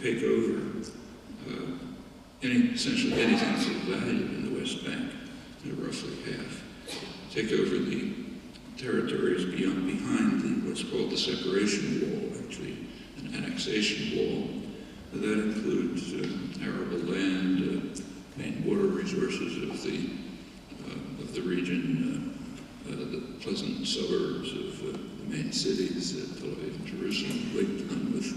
take over essentially anything of value in the West Bank, roughly half. Take over the territories behind what's called the separation wall, actually an annexation wall. That includes arable land, main water resources of the region, the pleasant suburbs of the main cities, Tel Aviv and Jerusalem, linked them with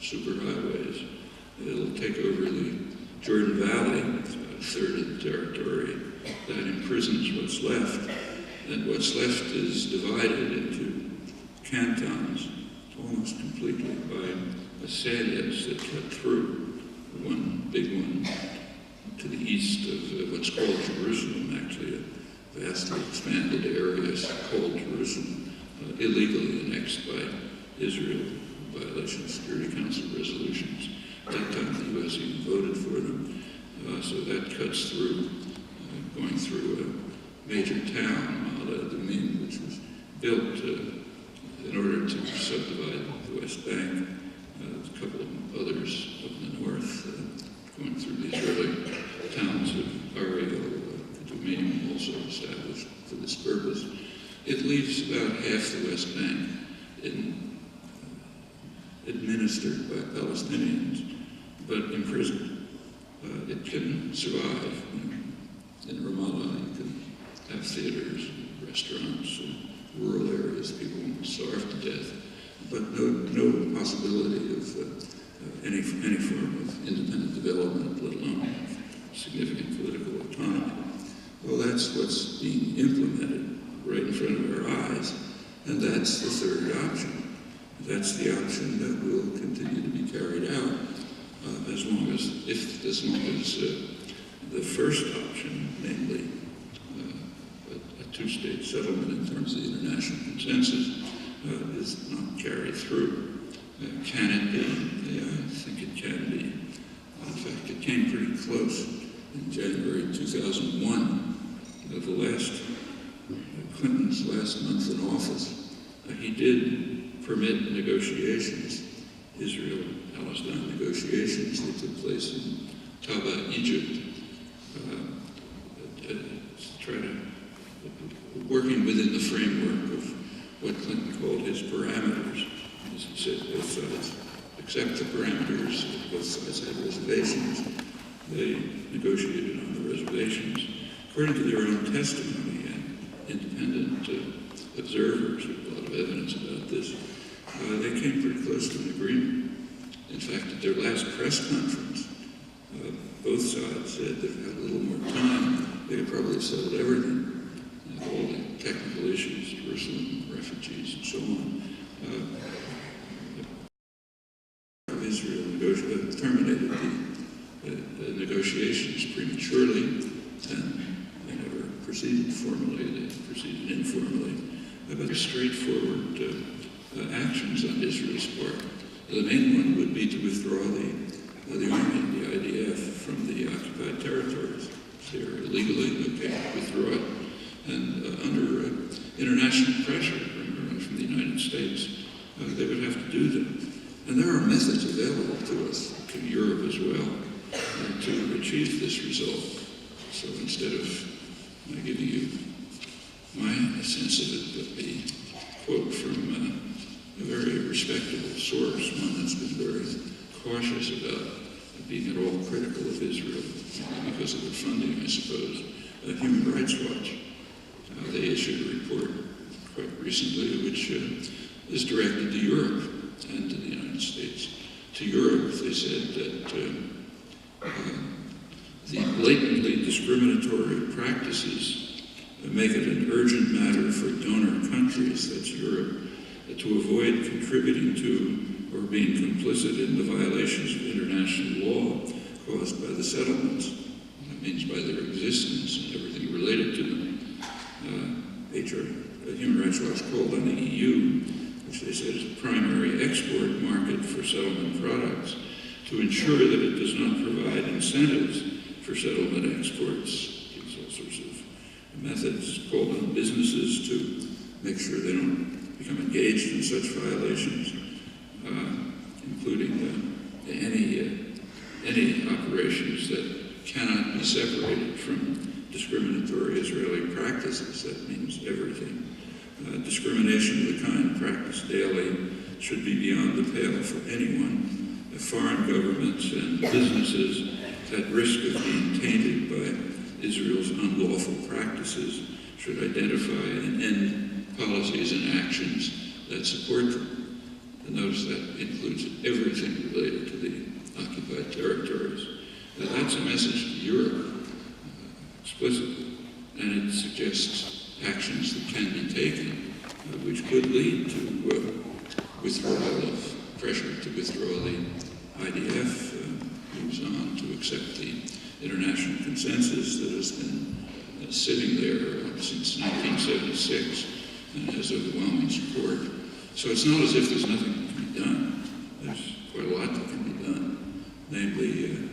superhighways. It'll take over the Jordan Valley, it's about a third of the territory. That imprisons what's left. And what's left is divided into cantons almost completely by a salients that cut through. One big one to the east of what's called Jerusalem, actually a vastly expanded area called Jerusalem, illegally annexed by Israel in violation of Security Council resolutions. At that time, the U.S. even voted for them. So that cuts through, going through a major town, Noam, which was built in order to subdivide the West Bank. There's a couple of others up in the north, going through the Israeli towns of Ariel, Noam, also established for this purpose. It leaves about half the West Bank administered by Palestinians, but imprisoned. It can survive. In Ramallah, you can have theaters, restaurants, rural areas, people won't starve to death, but no possibility of any form of independent development, let alone significant political autonomy. Well, that's what's being implemented right in front of our eyes, and that's the third option. That's the option that will continue to be carried out as long as the first option, namely a two-state settlement in terms of the international consensus, is not carried through. Can it be? Yeah, I think it can be. In fact, it came pretty close in January 2001. Clinton's last month in office, he did permit negotiations, Israel-Palestine negotiations that took place in Taba, Egypt, working within the framework of what Clinton called his parameters. As he said, both sides accept the parameters, both sides had reservations. They negotiated on the reservations. According to their own testimony and independent observers, there's a lot of evidence about this, they came pretty close to an agreement. In fact, at their last press conference, both sides said that if they had a little more time, they could probably have settled everything. All the technical issues, Jerusalem, refugees, and so on. Israel terminated the negotiations prematurely, and they never proceeded formally, they proceeded informally. But straightforward actions on Israel's part. The main one would be to withdraw the army, the IDF, from the occupied territories. They are illegally, okay, withdraw it. And under international pressure from the United States, they would have to do them. And there are methods available to us, to Europe as well, to achieve this result. So instead of giving you my sense of it, but the quote from a very respectable source, one that's been very cautious about being at all critical of Israel, because of the funding, I suppose, Human Rights Watch. They issued a report quite recently which is directed to Europe and to the United States. To Europe, they said that the blatantly discriminatory practices make it an urgent matter for donor countries, that's Europe, to avoid contributing to or being complicit in the violations of international law caused by the settlements. That means by their existence and everything related to them. Human Rights Watch called on the EU, which they said is a primary export market for settlement products, to ensure that it does not provide incentives for settlement exports. There's all sorts of methods, called on businesses to make sure they don't become engaged in such violations, including any separated from discriminatory Israeli practices. That means everything. Discrimination of the kind practiced daily should be beyond the pale for anyone. Foreign governments and businesses at risk of being tainted by Israel's unlawful practices should identify and end policies and actions that support them. And notice that includes everything related to the occupied territories. Now, that's a message to Europe, explicitly, and it suggests actions that can be taken, which could lead to withdrawal of pressure to withdraw the IDF, moves on to accept the international consensus that has been sitting there since 1976 and has overwhelming support. So it's not as if there's nothing that can be done. There's quite a lot that can be done, namely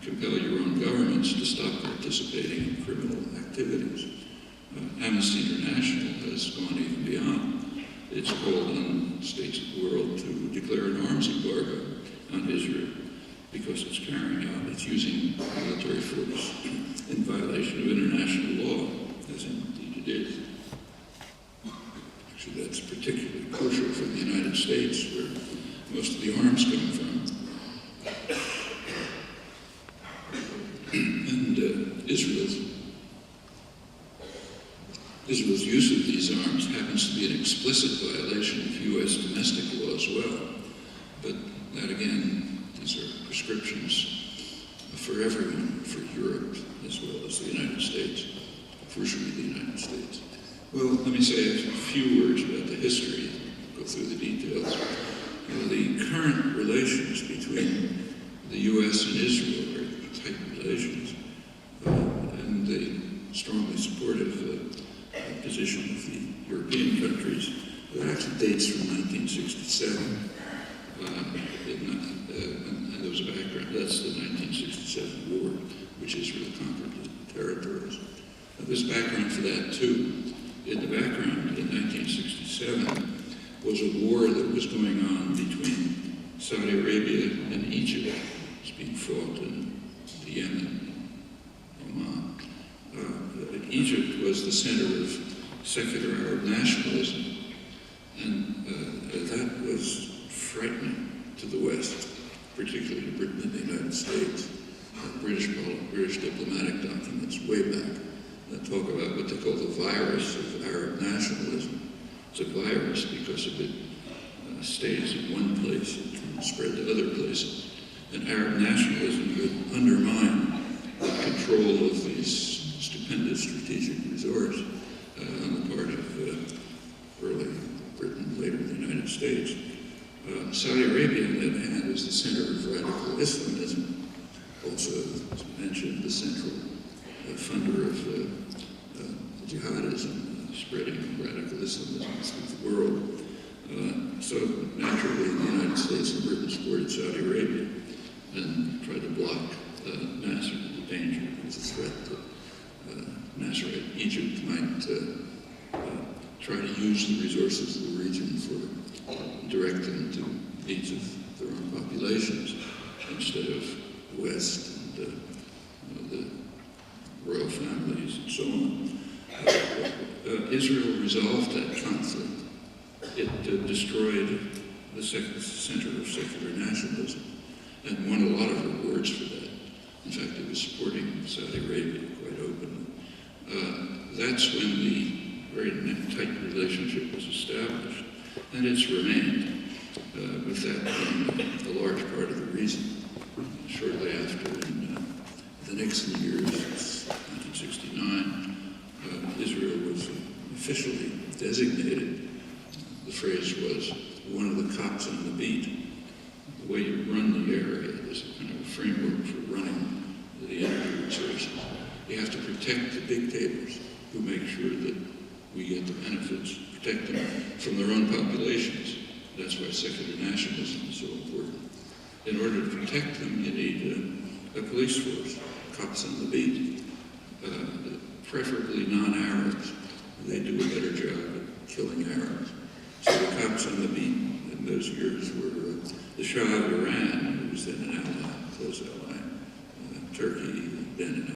compel your own governments to stop participating in criminal activities. Amnesty International has gone even beyond. It's called on states of the world to declare an arms embargo on Israel because it's using military force in violation of international law, as indeed it is. Actually, that's particularly crucial for the United States, where most of the arms come from. And Israel's use of these arms happens to be an explicit violation of U.S. domestic law as well. But that, again, these are prescriptions for everyone, for Europe as well as the United States, crucially the United States. Well, let me say a few words about the history, go through the details. The current relations between the U.S. and Israel are tight relations, and the strongly supportive position of the European countries. It actually dates from 1967. And there was a background. That's the 1967 war, which Israel conquered the territories. There's background for that too. In the background, in 1967, was a war that was going on between Saudi Arabia and Egypt. It was being fought in Yemen, Oman. Egypt was the center of secular Arab nationalism, and that was frightening to the West, particularly to Britain and the United States. British diplomatic documents way back that talk about what they call the virus of Arab nationalism. It's a virus because if it stays in one place, it can spread to other places. And Arab nationalism would undermine the control of these stupendous strategic resource on the part of early Britain, later the United States. Saudi Arabia, on the other hand, is the center of radical Islamism, also, as mentioned, the central funder of jihadism, spreading radical Islamism through the world. So naturally, the United States and Britain supported Saudi Arabia and tried to block Nasser, the danger, was a threat that Nasserite Egypt might try to use the resources of the region for direct them to needs of their own populations instead of the West and the royal families and so on. Israel resolved that conflict. It destroyed the center of secular nationalism and won a lot of rewards for that. In fact, it was supporting Saudi Arabia quite openly. That's when the very tight relationship was established, and it's remained, with that being a large part of the reason. Shortly after, in the Nixon years, 1969, Israel was officially designated. The phrase was one of the cops on the beat. The way you run the area is a kind of a framework for running the energy resources. You have to protect the dictators who make sure that we get the benefits, protect them from their own populations. That's why secular nationalism is so important. In order to protect them, you need a police force, cops on the beat, preferably non-Arabs. They do a better job at killing Arabs. So the cops on the beat in those years were the Shah of Iran, who was then an ally, close ally, Turkey, been in